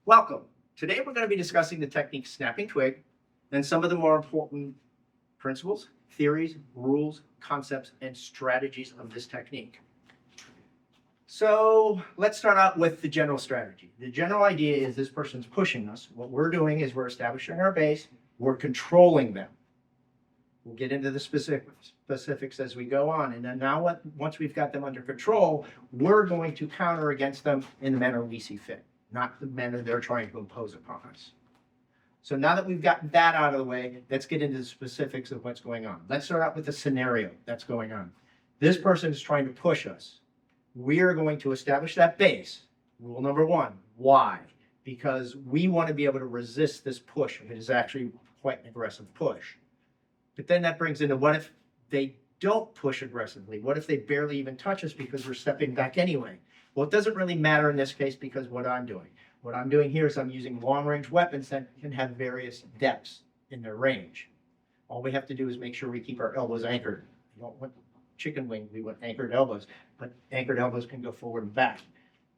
Welcome. Today we're going to be discussing the technique Snapping Twig and some of the more important principles, theories, rules, concepts, and strategies of this technique. So let's start out with the general strategy. The general idea is this person's pushing us. What we're doing is we're establishing our base. We're controlling them. We'll get into the specifics as we go on. And then now once we've got them under control, we're going to counter against them in the manner we see fit, not the manner they're trying to impose upon us. So now that we've gotten that out of the way, let's get into the specifics of what's going on. Let's start out with the scenario that's going on. This person is trying to push us. We are going to establish that base. Rule number one, why? Because we want to be able to resist this push if it is actually quite an aggressive push. But then that brings into what if they don't push aggressively? What if they barely even touch us because we're stepping back anyway? Well, it doesn't really matter in this case because what I'm doing here is I'm using long-range weapons that can have various depths in their range. All we have to do is make sure we keep our elbows anchored. We don't want chicken wing, we want anchored elbows, but anchored elbows can go forward and back.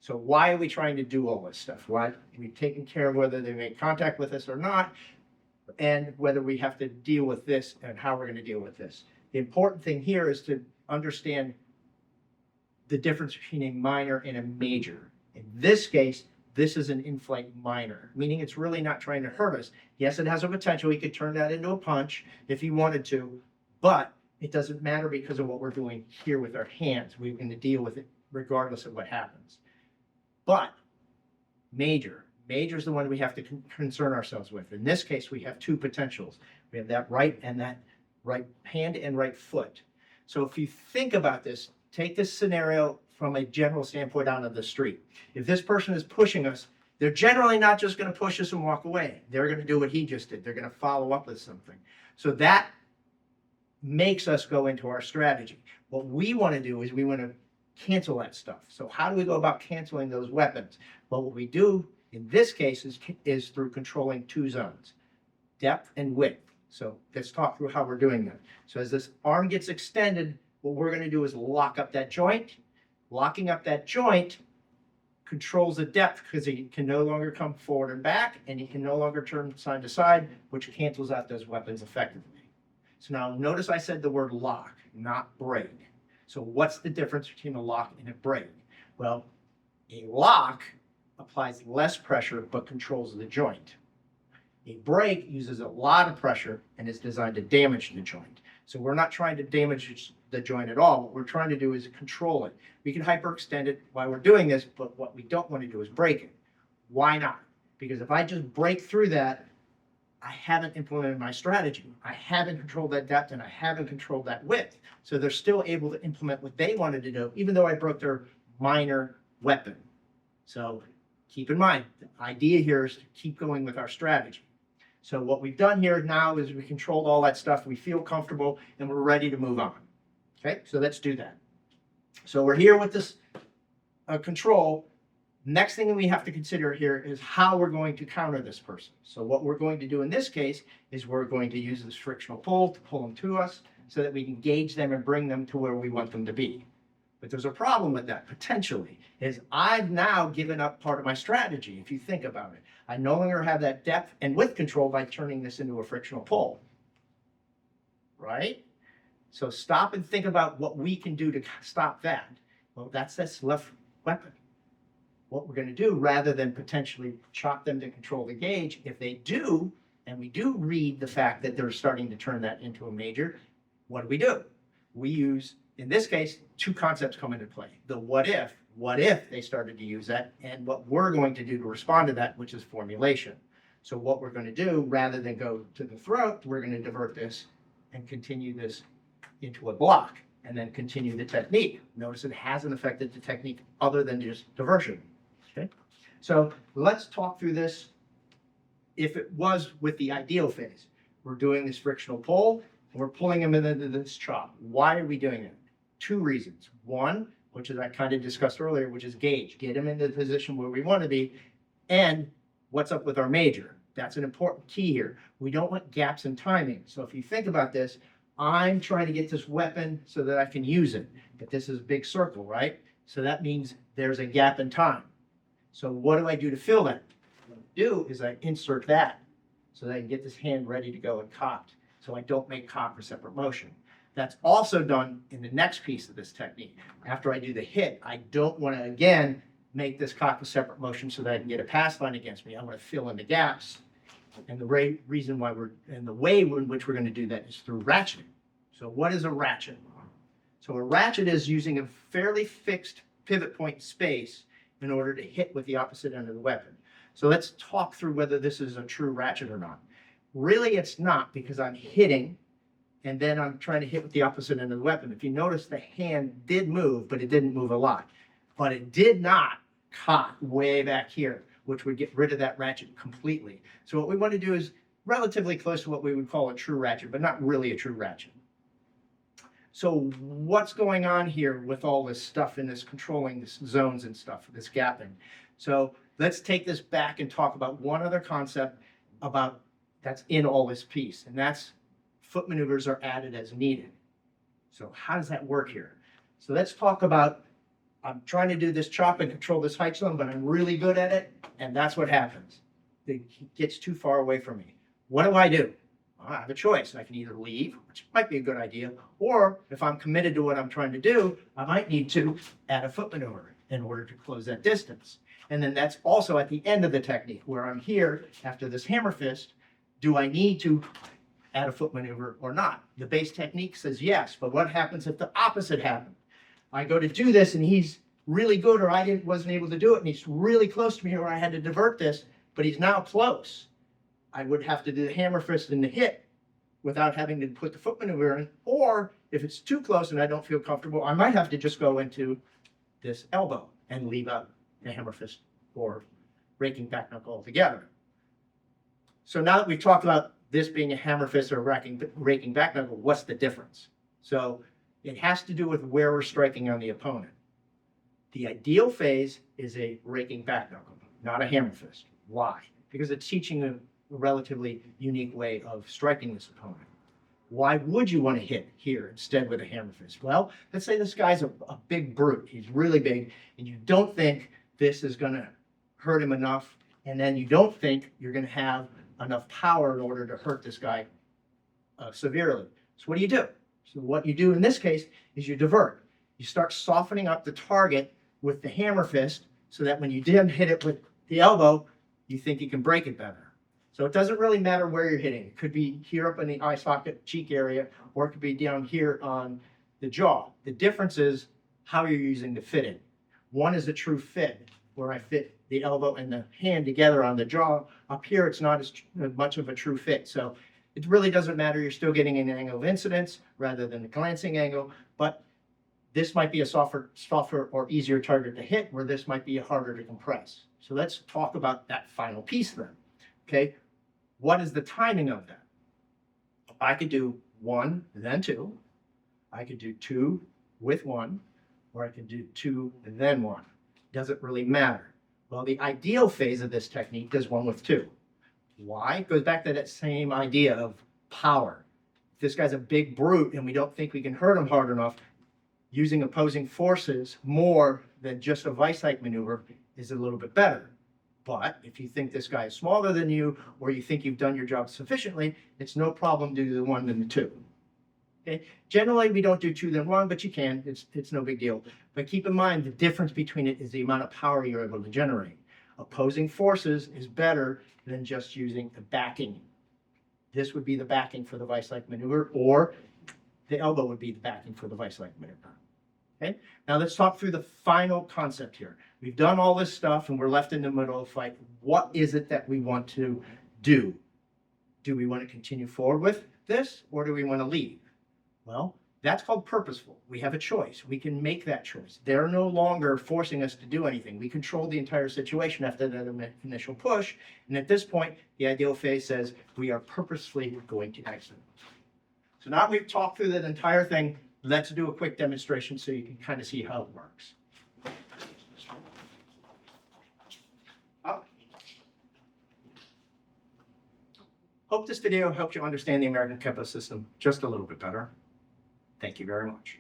So why are we trying to do all this stuff? Why? We've taken care of whether they make contact with us or not, and whether we have to deal with this and how we're going to deal with this. The important thing here is to understand the difference between a minor and a major. In this case, this is an in-flight minor, meaning it's really not trying to hurt us. Yes, it has a potential. He could turn that into a punch if he wanted to, but it doesn't matter because of what we're doing here with our hands. We're going to deal with it regardless of what happens. But major is the one we have to concern ourselves with. In this case, we have two potentials. We have that right hand and right foot. So if you think about this, take this scenario from a general standpoint out of the street. If this person is pushing us, they're generally not just going to push us and walk away. They're going to do what he just did. They're going to follow up with something. So that makes us go into our strategy. What we want to do is we want to cancel that stuff. So how do we go about canceling those weapons? Well, what we do in this case is through controlling two zones, depth and width. So let's talk through how we're doing that. So as this arm gets extended, what we're going to do is lock up that joint. Locking up that joint controls the depth because he can no longer come forward and back, and he can no longer turn side to side, which cancels out those weapons effectively. So now notice I said the word lock, not break. So what's the difference between a lock and a break? Well, a lock applies less pressure but controls the joint. A break uses a lot of pressure and is designed to damage the joint. So we're not trying to damage the joint at all. What we're trying to do is control it. We can hyperextend it while we're doing this, but what we don't want to do is break it. Why not? Because if I just break through that, I haven't implemented my strategy. I haven't controlled that depth and I haven't controlled that width. So they're still able to implement what they wanted to do, even though I broke their minor weapon. So keep in mind, the idea here is to keep going with our strategy. So what we've done here now is we controlled all that stuff. We feel comfortable and we're ready to move on. Okay, so let's do that. So we're here with this control. Next thing we have to consider here is how we're going to counter this person. So what we're going to do in this case is we're going to use this frictional pull to pull them to us so that we can engage them and bring them to where we want them to be. But there's a problem with that, potentially, is I've now given up part of my strategy, if you think about it. I no longer have that depth and width control by turning this into a frictional pull. Right? So stop and think about what we can do to stop that. Well, that's this left weapon. What we're going to do, rather than potentially chop them to control the gauge, if they do, and we do read the fact that they're starting to turn that into a major, what do? We use, in this case, two concepts come into play. The what if they started to use that, and what we're going to do to respond to that, which is formulation. So what we're going to do, rather than go to the throat, we're going to divert this and continue this into a block, and then continue the technique. Notice it hasn't affected the technique other than just diversion. Okay, so let's talk through this. If it was with the ideal phase, we're doing this frictional pull, and we're pulling them into this chop. Why are we doing it? Two reasons. One, which is I kind of discussed earlier, which is gauge, get them into the position where we want to be, and what's up with our major. That's an important key here. We don't want gaps in timing. So if you think about this, I'm trying to get this weapon so that I can use it. But this is a big circle, right? So that means there's a gap in time. So what do I do to fill that? do is I insert that so that I can get this hand ready to go and cocked, so I don't make cock or separate motion. That's also done in the next piece of this technique. After I do the hit, I don't want to, again, make this cock with separate motion so that I can get a pass line against me. I want to fill in the gaps. And the way in which we're going to do that is through ratcheting. So what is a ratchet? So a ratchet is using a fairly fixed pivot point space in order to hit with the opposite end of the weapon. So let's talk through whether this is a true ratchet or not. Really, it's not, because I'm hitting and then I'm trying to hit with the opposite end of the weapon. If you notice, the hand did move, but it didn't move a lot. But it did not cock way back here, which would get rid of that ratchet completely. So what we want to do is relatively close to what we would call a true ratchet, but not really a true ratchet. So what's going on here with all this stuff in this controlling this zones and stuff, this gapping? So let's take this back and talk about one other concept about that's in all this piece, and that's foot maneuvers are added as needed. So how does that work here? So let's talk about, I'm trying to do this chop and control this height zone, but I'm really good at it, and that's what happens. He gets too far away from me. What do? Well, I have a choice. I can either leave, which might be a good idea, or if I'm committed to what I'm trying to do, I might need to add a foot maneuver in order to close that distance. And then that's also at the end of the technique, where I'm here after this hammer fist. Do I need to add a foot maneuver or not? The base technique says yes, but what happens if the opposite happened? I go to do this and he's really good, or I wasn't able to do it, and he's really close to me, or I had to divert this, but he's now close. I would have to do the hammer fist and the hit without having to put the foot maneuver in, or if it's too close and I don't feel comfortable, I might have to just go into this elbow and leave out the hammer fist or raking back knuckle altogether. So now that we've talked about this being a hammer fist or raking back knuckle, what's the difference? So it has to do with where we're striking on the opponent. The ideal phase is a raking back knuckle, not a hammer fist. Why? Because it's teaching a relatively unique way of striking this opponent. Why would you want to hit here instead with a hammer fist? Well, let's say this guy's a big brute. He's really big, and you don't think this is going to hurt him enough, and then you don't think you're going to have enough power in order to hurt this guy severely. So what do you do? So what you do in this case is you divert. You start softening up the target with the hammer fist so that when you then hit it with the elbow, you think you can break it better. So it doesn't really matter where you're hitting. It could be here up in the eye socket, cheek area, or it could be down here on the jaw. The difference is how you're using the fitting. One is a true fit, where I fit the elbow and the hand together on the jaw. Up here, it's not as much of a true fit. So it really doesn't matter. You're still getting an angle of incidence rather than a glancing angle, but this might be a softer or easier target to hit, where this might be harder to compress. So let's talk about that final piece then. Okay, what is the timing of that? I could do 1, then 2. I could do 2 with 1, or I could do 2, then 1. Doesn't really matter. Well, the ideal phase of this technique does 1 with 2. Why? It goes back to that same idea of power. If this guy's a big brute and we don't think we can hurt him hard enough, using opposing forces more than just a vice-like maneuver is a little bit better. But if you think this guy is smaller than you, or you think you've done your job sufficiently, it's no problem to do the 1 and the 2. Okay? Generally, we don't do 2 then 1, but you can. It's no big deal. But keep in mind, the difference between it is the amount of power you're able to generate. Opposing forces is better than just using the backing. This would be the backing for the vice-like maneuver, or the elbow would be the backing for the vice-like maneuver. Okay? Now let's talk through the final concept here. We've done all this stuff and we're left in the middle of the fight. What is it that we want to do? Do we want to continue forward with this, or do we want to leave? Well, that's called purposeful. We have a choice. We can make that choice. They're no longer forcing us to do anything. We control the entire situation after that initial push. And at this point, the ideal phase says we are purposefully going to exit. So now we've talked through that entire thing. Let's do a quick demonstration so you can kind of see how it works. Hope this video helped you understand the American Kenpo system just a little bit better. Thank you very much.